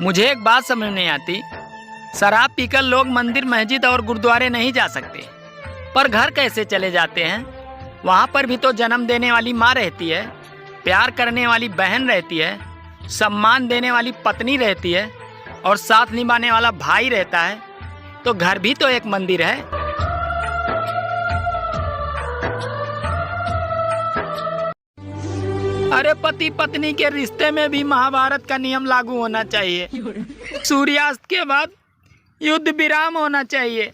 मुझे एक बात समझ नहीं आती, शराब पीकर लोग मंदिर, मस्जिद और गुरुद्वारे नहीं जा सकते, पर घर कैसे चले जाते हैं? वहाँ पर भी तो जन्म देने वाली माँ रहती है, प्यार करने वाली बहन रहती है, सम्मान देने वाली पत्नी रहती है और साथ निभाने वाला भाई रहता है। तो घर भी तो एक मंदिर है। अरे पति पत्नी के रिश्ते में भी महाभारत का नियम लागू होना चाहिए। सूर्यास्त के बाद युद्ध विराम होना चाहिए।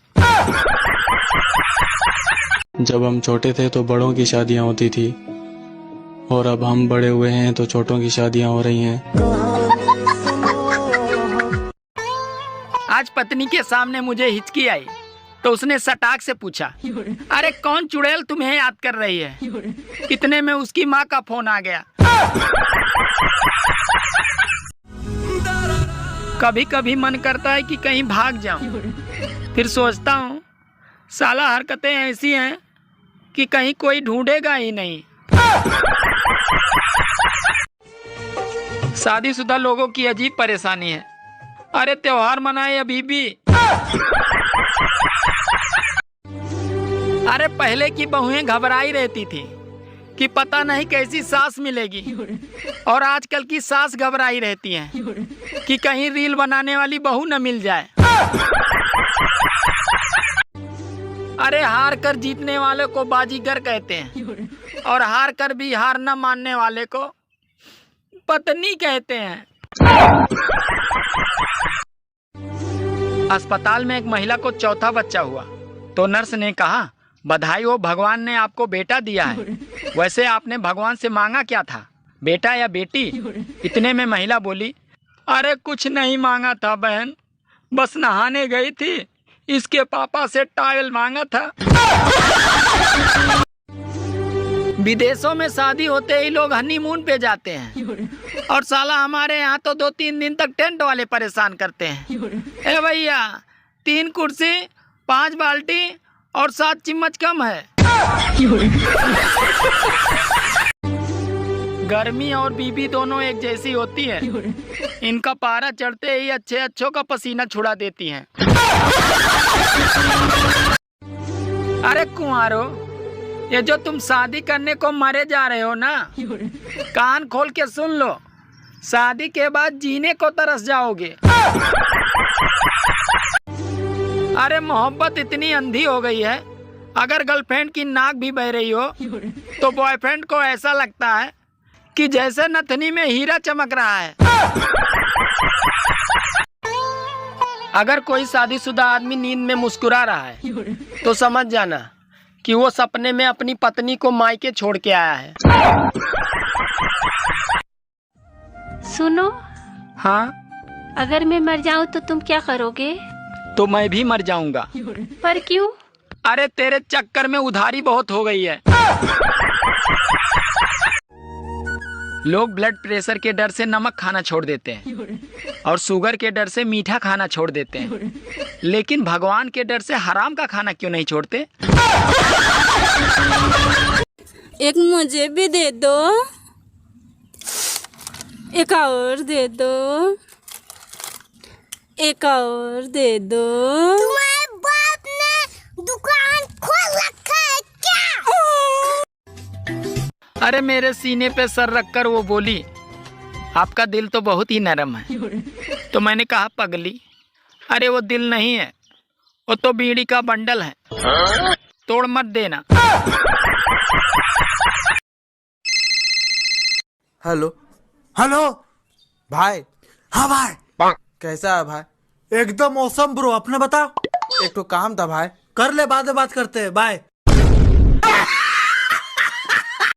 जब हम छोटे थे तो बड़ों की शादियां होती थी और अब हम बड़े हुए हैं तो छोटों की शादियां हो रही हैं। आज पत्नी के सामने मुझे हिचकी आई तो उसने सटाक से पूछा, अरे कौन चुड़ैल तुम्हें याद कर रही है? इतने में उसकी माँ का फोन आ गया। कभी कभी मन करता है कि कहीं भाग जाऊं, फिर सोचता हूँ साला हरकतें ऐसी हैं कि कहीं कोई ढूंढेगा ही नहीं। शादीशुदा लोगों की अजीब परेशानी है। अरे त्योहार मनाए या बीबी। अरे पहले की बहुएं घबराई रहती थी कि पता नहीं कैसी सास मिलेगी, और आजकल की सास घबराई रहती हैं कि कहीं रील बनाने वाली बहू न मिल जाए। अरे हार कर जीतने वाले को बाजीगर कहते हैं और हार कर भी हार न मानने वाले को पत्नी कहते हैं। अस्पताल में एक महिला को चौथा बच्चा हुआ तो नर्स ने कहा, बधाई हो, भगवान ने आपको बेटा दिया है। वैसे आपने भगवान से मांगा क्या था, बेटा या बेटी? इतने में महिला बोली, अरे कुछ नहीं मांगा था बहन, बस नहाने गई थी, इसके पापा से टॉवेल मांगा था। विदेशों में शादी होते ही लोग हनीमून पे जाते हैं और साला हमारे यहाँ तो 2-3 दिन तक टेंट वाले परेशान करते हैं। ए भैया, 3 कुर्सी, 5 बाल्टी और 7 चम्मच कम है। गर्मी और बीबी दोनों एक जैसी होती है। इनका पारा चढ़ते ही अच्छे अच्छों का पसीना छुड़ा देती हैं। अरे कुंवारो, ये जो तुम शादी करने को मरे जा रहे हो ना, कान खोल के सुन लो, शादी के बाद जीने को तरस जाओगे। अरे मोहब्बत इतनी अंधी हो गई है, अगर गर्लफ्रेंड की नाक भी बह रही हो तो बॉयफ्रेंड को ऐसा लगता है कि जैसे नथनी में हीरा चमक रहा है। अगर कोई शादीशुदा आदमी नींद में मुस्कुरा रहा है तो समझ जाना कि वो सपने में अपनी पत्नी को मायके छोड़ के आया है। सुनो। हाँ? अगर मैं मर जाऊं तो तुम क्या करोगे? तो मैं भी मर जाऊंगा। पर क्यों? अरे तेरे चक्कर में उधारी बहुत हो गई है। लोग ब्लड प्रेशर के डर से नमक खाना छोड़ देते हैं और शुगर के डर से मीठा खाना छोड़ देते हैं, लेकिन भगवान के डर से हराम का खाना क्यों नहीं छोड़ते? एक मुझे भी दे दो, एक और दे दो, एक और दे दो। तुम्हारे बाप ने दुकान खोल रखा है क्या? अरे मेरे सीने पे सर रखकर वो बोली, आपका दिल तो बहुत ही नरम है। तो मैंने कहा, पगली, अरे वो दिल नहीं है, वो तो बीड़ी का बंडल है, तोड़ मत देना। हेलो हेलो भाई। हाँ भाई। कैसा है भाई? एकदम मौसम ब्रो, अपने बता। एक तो काम था भाई। कर ले, बाद में बात करते हैं, बाय।